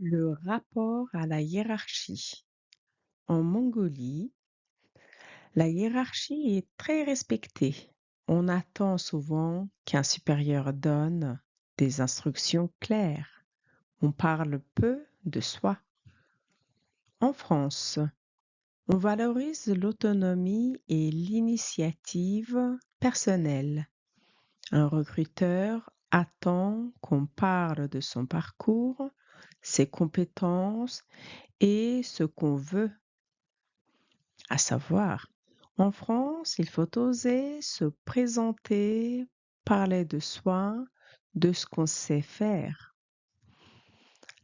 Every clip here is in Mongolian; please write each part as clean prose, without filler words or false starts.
Le rapport à la hiérarchie. En Mongolie, la hiérarchie est très respectée. On attend souvent qu'un supérieur donne des instructions claires. On parle peu de soi. En France, on valorise l'autonomie et l'initiative personnelle. Un recruteur attend qu'on parle de son parcours, ses compétences et ce qu'on veut. À savoir, en France, il faut oser se présenter, parler de soi, de ce qu'on sait faire.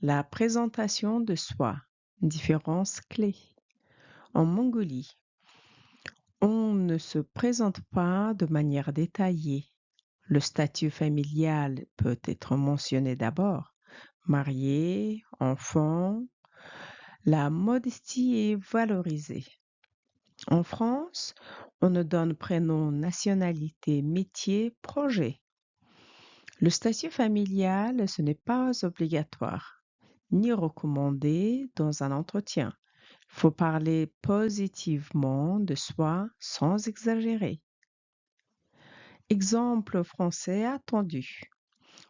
La présentation de soi, différence clé. En Mongolie, on ne se présente pas de manière détaillée. Le statut familial peut être mentionné d'abord. Marié, enfant, la modestie est valorisée. En France, on ne donne prénom, nationalité, métier, projet. Le statut familial, ce n'est pas obligatoire, ni recommandé dans un entretien. Il faut parler positivement de soi sans exagérer. Exemple français attendu.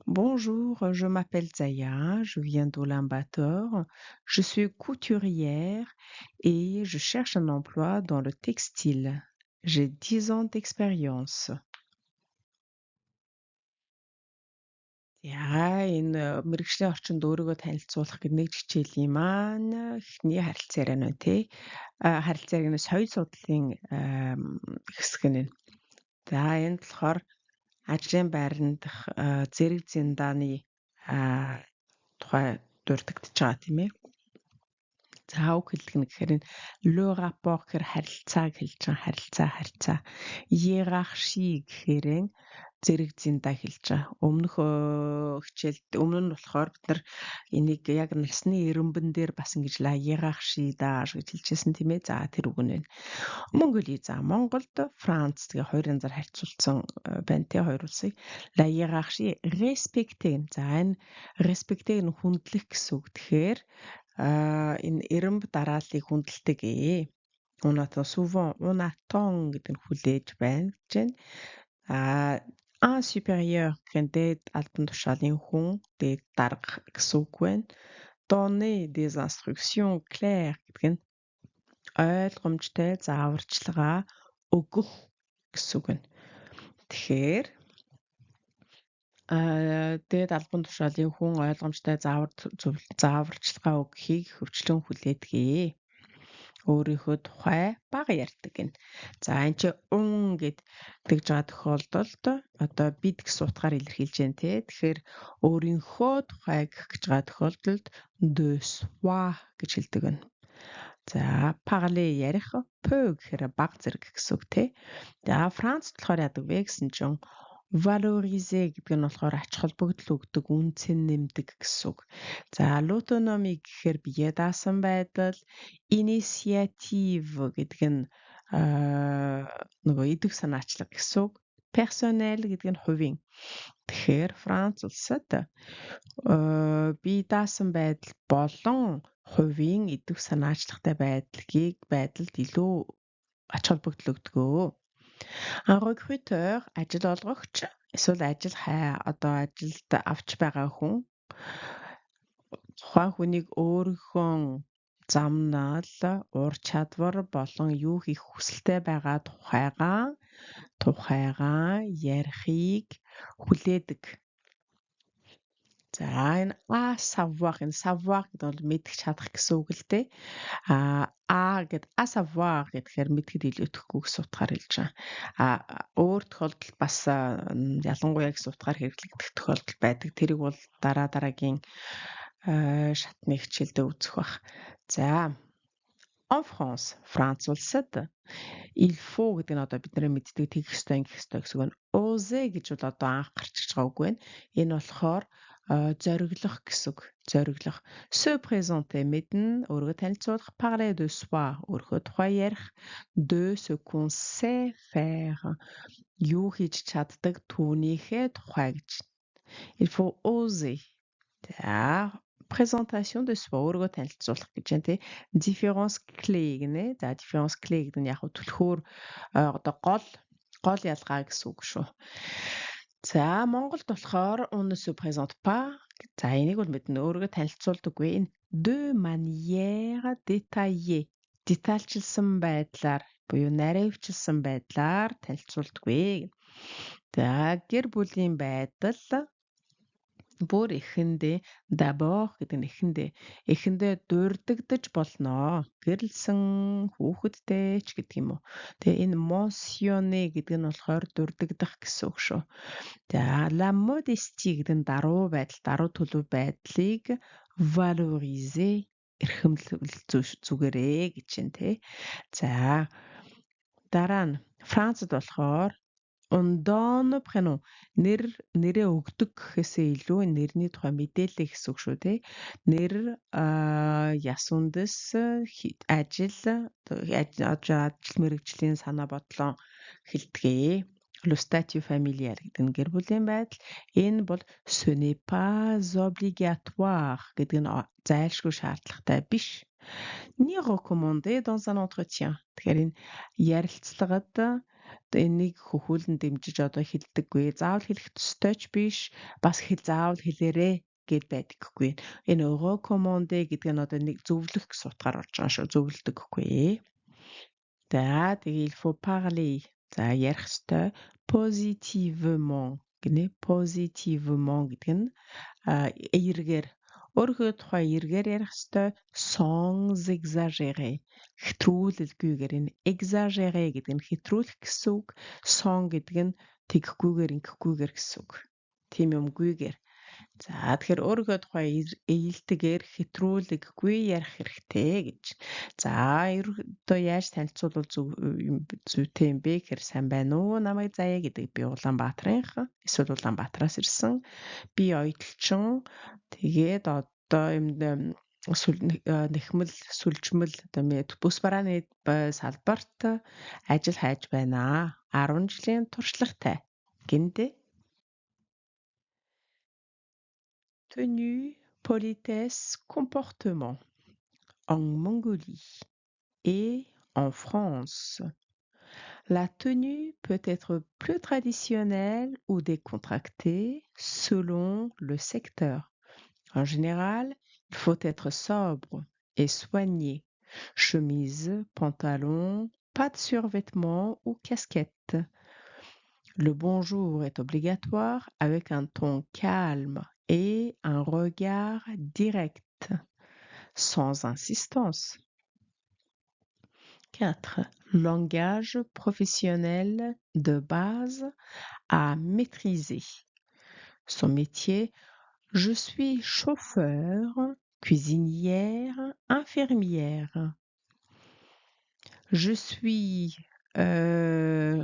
Bonjour, je m'appelle Zaya, je viens d'Oulan-Bator, je suis couturière et je cherche un emploi dans le textile. J'ai 10 ans d'expérience. Энэ мэргэжлийн орчинд өөрийгөө танилцуулах гэдэг нэг хичээлийн маань эхний харилцаа яриа нэ тий. Харилцааг нь соёл судлалын хэсэг нь. За энд болохоор ажлын байранд зэрэг зэндааны тухай дурддагдж байгаа тийм ээ. За үг хэлдэг нь гэхээр le rapport гэхээр харилцааг хэлж байгаа харилцаа. Иерархи гэхээр зэрэг зэндаа хэлж байгаа. Өмнөх өмнө нь болохоор бид нар энийг яг насны эренбэн дээр бас ингэж la иерархи даа гэж хэлжсэн тийм ээ. За тэр үг нь байна. Монголи за Монголд Франц тэгээ хоёр янзаар харьцуулсан байна тий хоёр улсыг la hiérarchie respecté. За энэ respecté нь хүндлэх гэсэн үг. Тэгэхээр энэ эренб дарааллыг хүндэлдэг ээ. On attend souvent, on attend гэдэг нь хүлээж байна гэж байна. Un supérieur гэдэг албан тушаалын хүн дээд дарга гэсэн үг байна. Donner des instructions claires гэдэг нь ойлгомжтой зааварчилгаа өгөх гэсэн үг байна. Тэгэхээр дээд албан тушаалын хүн ойлгомжтой зааварчилгаа өгөхийг хөвчлэн хүлээдэг. Өөрийнхөө тухай бага ярьдаг гин. За энэ чи гэдэг жаа тохиолдолд одоо бид гэсэн утгаар илэрхийлж байна те. Тэгэхээр өөрийнхөө тухай гэх гэж байгаа тохиолдолд de soi гэж хэлдэг байна. За parler ярих, peu гэхээр бага зэрэг гэсэн үг те. За Францд болохоор яадаг вэ гэсэн чинь valoriser гэдэг нь болохоор ач холбогдол өгдөг, үнцэн нэмдэг гэсэн үг. За l'autonomie гэхээр бие даасан байдал, initiative гэдэг нь нөгөө идэв санаачлаг гэсэн үг. Personnel гэдэг нь хувийн. Тэгэхээр Франц улсад бие даасан байдал болон хувийн идэв санаачлагтай байдалд илүү ач холбогдол өгдөг. Un recruteur ажил олгогч эсвэл ажилд авч байгаа хүн тухайн хүнийг өөрийнхөө замнал, ур чадвар болон юу хийх хүсэлтэй байгаа тухайгаа ярихыг хүлээдэг. За энэ savoir гэдэг бол мэдэх чадах гэсэн үг л дээ. Гэд savoir гэхээр мэдхэд илүүтэхгүй гэсэн утгаар хэлж байгаа. Өөр тохиолдолд бас ялангуяа гэсэн утгаар хэрэглэгдэх тохиолдол байдаг. Тэрийг бол дараагийн шатны хичээлдээ үзэх бах. За en France, Франц улсад il faut гэдэг нь одоо бид нэр мэддэг тэгэх ёстой гэсэн үг. Oser гэж бол одоо анх гарч ирж байгаа үг байна. Энэ болохоор зориглох гэсэн үг. Зориглох. Se présenter мэднэ, өөрийгөө танилцуулах, parler de soi, өөрийнхөө тухай ярих, de ce qu'on sait faire. Юу хийж чаддаг түүнийхээ тухай гэж. Il faut oser. За présentation de soi өөрийгөө танилцуулах гэж байна тий. Différence clé гэнэ. За différence clé гэдэг нь яг хөө түлхүүр одоо гол ялгаа гэсэн үг шүү. За Монголд болохоор on ne se présente pas. За энийг бол мэднэ өөрийгөө танилцуулдаггүй. Энэ de manière détaillée. Детальчилсан байдлаар буюу наривчилсан байдлаар танилцуулдаггүй. За гэр бүлийн байдал бүр эхэндээ d'abord гэдэг нь эхэндээ дурддагдаж болно. Гэрэлсэн хүүхэдтэй ч гэдэг юм уу. Тэгээ энэ mentionné гэдэг нь болохоор дурддагдах гэсэн үг шүү. За la modestie гэдэг нь даруй төлөв байдлыг valoriser эрхэмлэл зүгээрээ гэж байна тий. За дараа нь Францад болохоор on donne prénom нэрээ өгдөг гэхээсээ илүү нэрний тухай мэдээлэл гэсэн үг шүү тий. Нэр яс үндэс ажил мэргэжлийн санаа бодлон хэлтгээ. Le statut familial гэдэг нь гэр бүлийн байдал. Энэ бол ce n'est pas obligatoire гэдэг нь зайлшгүй шаардлагатай биш. Ni recommandé dans un entretien. Тэгэхээр энэ ярилцлагад энийг хөхүүлэн дэмжиж одоо хэлдэггүй. Заавал хэлэх ёстой ч биш. Бас заавал хэлээрээ гэд байдаггүй. Энэ recommandé гэдэг нь одоо нэг зөвлөх гэсэн утгаар орж байгаа шүү. Зөвлөдөггүй. За тэгээ il faut parler. За ярих ёстой positivement гэнэ. Positivement гэдэг нь эергээр өөрийнхөө тухай эргээр ярих ёстой sans exagérer. Хэтрүүлэлгүйгээр энэ exagérer гэдэг нь хэтрүүлэх гэсэн үг. Sans гэдэг нь тэгхгүйгээр ингэхгүйгээр гэсэн үг. Тийм юмгүйгээр. За тэгэхээр өөрийнхөө тухай ээлтэгээр хэтрүүлэггүй ярих хэрэгтэй гэж. За ерөөдөө яаж танилцуулбал зүйтэй юм бэ гэхээр сайн байна уу? Намайг заяа гэдэг би Улаанбаатарынхан. Эсвэл Улаанбаатараас ирсэн. Би оюуталчин. Тэгээд одоо юмд нэхмэл сүлжмэл одоо бүс барааны салбарт ажил хайж байна. 10 жилийн туршлагатай. Гинэ. Tenue, politesse, comportement en Mongolie et en France. La tenue peut être plus traditionnelle ou décontractée selon le secteur. En général, il faut être sobre et soigné. Chemise, pantalon, pas de survêtement ou casquette. Le bonjour est obligatoire avec un ton calme et un regard direct, sans insistance. 4. Langage professionnel de base à maîtriser. Son métier, je suis chauffeur, cuisinière, infirmière. Je suis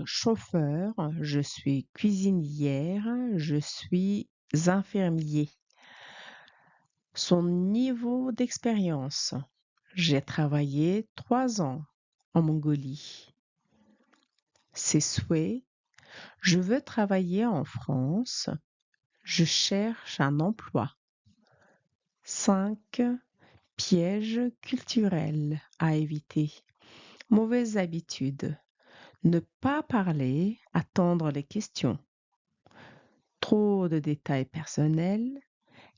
chauffeur, je suis cuisinière, je suis infirmier. Son niveau d'expérience. J'ai travaillé 3 ans en Mongolie. Ses souhaits. Je veux travailler en France. Je cherche un emploi. 5. Pièges culturels à éviter. Mauvaises habitudes. Ne pas parler, attendre les questions. Trop de détails personnels.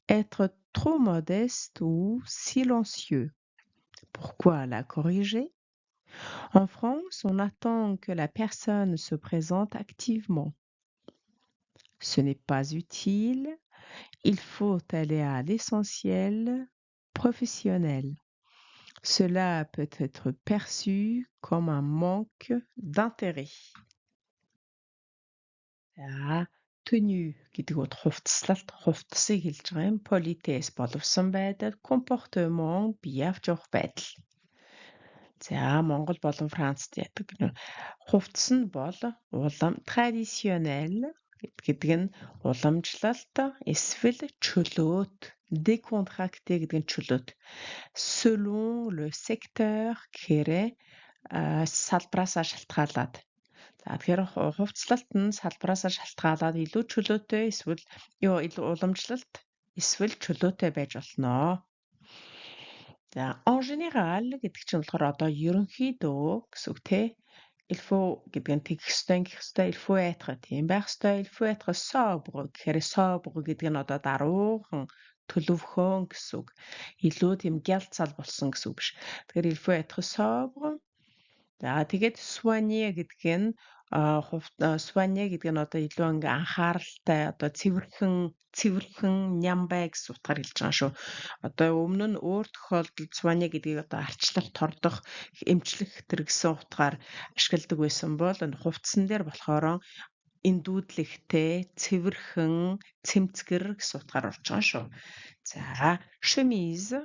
Être trop modeste ou silencieux. Pourquoi la corriger? En France, on attend que la personne se présente activement. Ce n'est pas utile. Il faut aller à l'essentiel professionnel. Cela peut être perçu comme un manque d'intérêt. Tenue гэдэг нь хувцсыг хэлж байгаа юм. Politesse боловсон байдал, comportement бие авч явах байдал. За Монгол болон Францд яадаг гэнэ. Хувцс нь бол traditionnel гэдэг нь уламжлалт эсвэл чөлөөт. Décontracté гэдэг нь чөлөөт. Selon le secteur гэхээр салбараасаа шалтгаалаад. За тэгэхээр хувцлалт нь салбараасаа шалтгаалаад илүү чөлөөтэй эсвэл илүү уламжлалт Эсвэл чөлөөтэй байж болно. За, en général гэдэг чинь болохоор одоо ерөнхийдөө гэсэн үг те. Il faut гэдэг нь тэгэх ёстой, ингэх ёстой, il faut être тийм байх ёстой, il faut être sobre гэхээр sobre гэдэг нь одоо даруухан төлөвхөн гэсэн үг. Илүү тийм гялцал болсон гэсэн үг биш. Тэгэхээр il faut être sobre. За тэгээд soigner гэдэг нь soigner гэдэг нь одоо илүү ингээ анхааралтай одоо цэвэрхэн нямбай гэсэн утгаар хэлж байгаа шүү. Одоо өмнө нь өөр тохиолдолд soigner гэдгийг одоо арчлах, тордох, эмчлэх төр гэсэн утгаар ашигладаг байсан бол энэ хувцсан дээр болохоор эндүүдлэгтэй, цэвэрхэн, цэмцгэр гэсэн утгаар орж байгаа шүү. За, chemise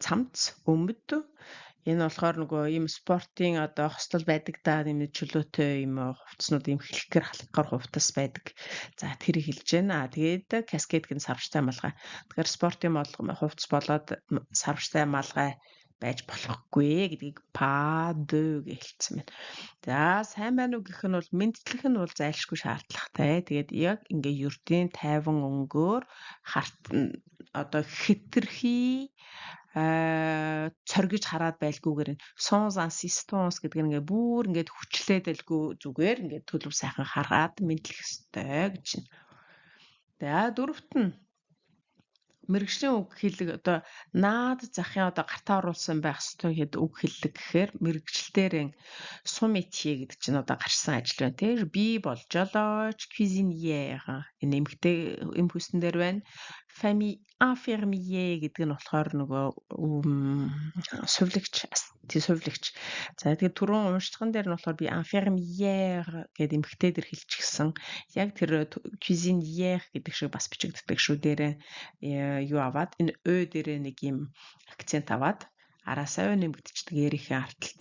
цамц, өмд. Энэ болохоор нөгөө ийм спортын одоо хостол байдаг да нэмээд чөлөөтэй ийм хувцснууд ийм хэлэхгэр халахгаар хувцас байдаг. За тэрийг хэлж байна. Тэгээд каскет гэн сарвчтай малгай. Тэгэхээр спортын хувцас болоод сарвчтай малгай байж болохгүй гэдгийг pas de гэж хэлсэн байна. За сайн байна уу гэх нь бол мэдтлэх нь бол зайлшгүй шаардлагатай. Тэгээд яг ингээ ердийн тайван өнгөөр одоо хэтэрхий цоргиж хараад байлгүйгээр sans insistance гэдэг нь ингээ бүр ингээд хүчлээд байлгүй зүгээр ингээд төлөв сайхан хараад мэдлэх ёстой гэж байна. За дөрөвт нь мэргэжлийн үг хэллэг одоо наад захын одоо гартаа оруулсан байх ёстой гэхэд үг хэллэг гэхээр мэргэжилтээрэн сум métier гэдэг чинь одоо гарсан ажил байна тийм би бол жолооч cuisinière энэ эмхтэй эм хүснэн дээр байна famille infirmier гэдэг нь болохоор нөгөө сувлагч за тэгээд түрүүн уншлаган дээр нь болохоор би infirmière гэдэг эмхтэй дээр хэлчихсэн яг тэр cuisinière гэдэг шиг бас бичигддэг шүү дээрээ юу аваад энэ ө дээрээ нэг юм акцент аваад араасаа нэмэгдчихдэг ярихын арталт.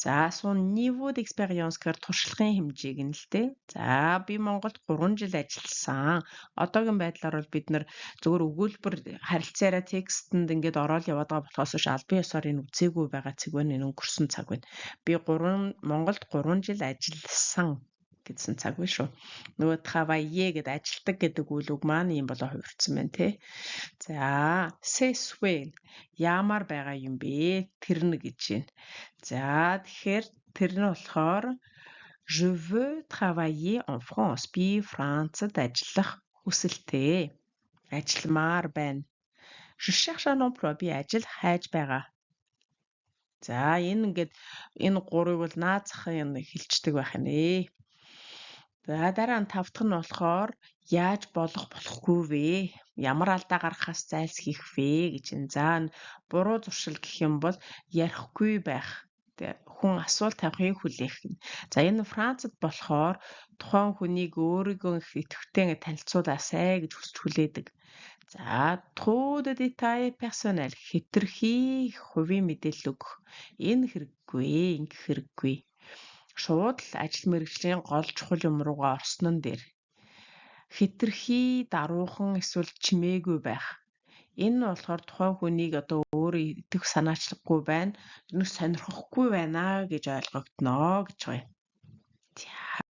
За сун niveau d'expérience гэхээр туршлагын хэмжээг нь л дээ. За би Монголд 3 жил ажилласан. Одоогийн байдлаар бол бид нар зөвхөн өгүүлбэр харилцаараа текстэнд ингээд ороод яваад байгаа болохоос биш албан ёсоор энэ үзээгүй байгаа цаг байна, энэ өнгөрсөн цаг байна. Би Монголд 3 жил ажилласан гэсэн цаг биш үү. Нөгөө travailler гэдэг ажилдаг гэдэг үйл үг маань юм болоо хувирсан байна те. За, c'est swell ямар байгаа юм бэ? Тэрнэ гэж байна. За, тэгэхээр тэр нь болохоор je veux travailler en France. Би Францад ажиллах хүсэлтэй. Ажилламаар байна. Je cherche un emploi. Би ажил хайж байгаа. За, энэ гурыг бол наад захын хэлцдэг байх нэ. За дараа нь 5 дахь нь болохоор яаж болохгүй вэ? Ямар алдаа гаргахаас зайлсхийх вэ гэж энэ. За буруу зуршил гэх юм бол ярихгүй байх. Хүн асуулт тавихыг хүлээх. За энэ Францад болохоор тухайн хүнийг өөрийгөө идэвхтэй ингэ танилцуулаасай гэж хүсч хүлээдэг. За trop de détails personnels хэтэрхий хувийн мэдээлэл өгөх. Энэ хэрэггүй, ингэх хэрэггүй. Шууд л ажил мэргэжлийн гол чухал юм руугаа орсон нь дээр хэтэрхий даруухан эсвэл чимээгүй байх. Энэ нь болохоор тухайн хүнийг одоо өөрөө идэх санаачлаггүй байна. Тэрнээс сонирхохгүй байна гэж ойлгогдно гэж байна.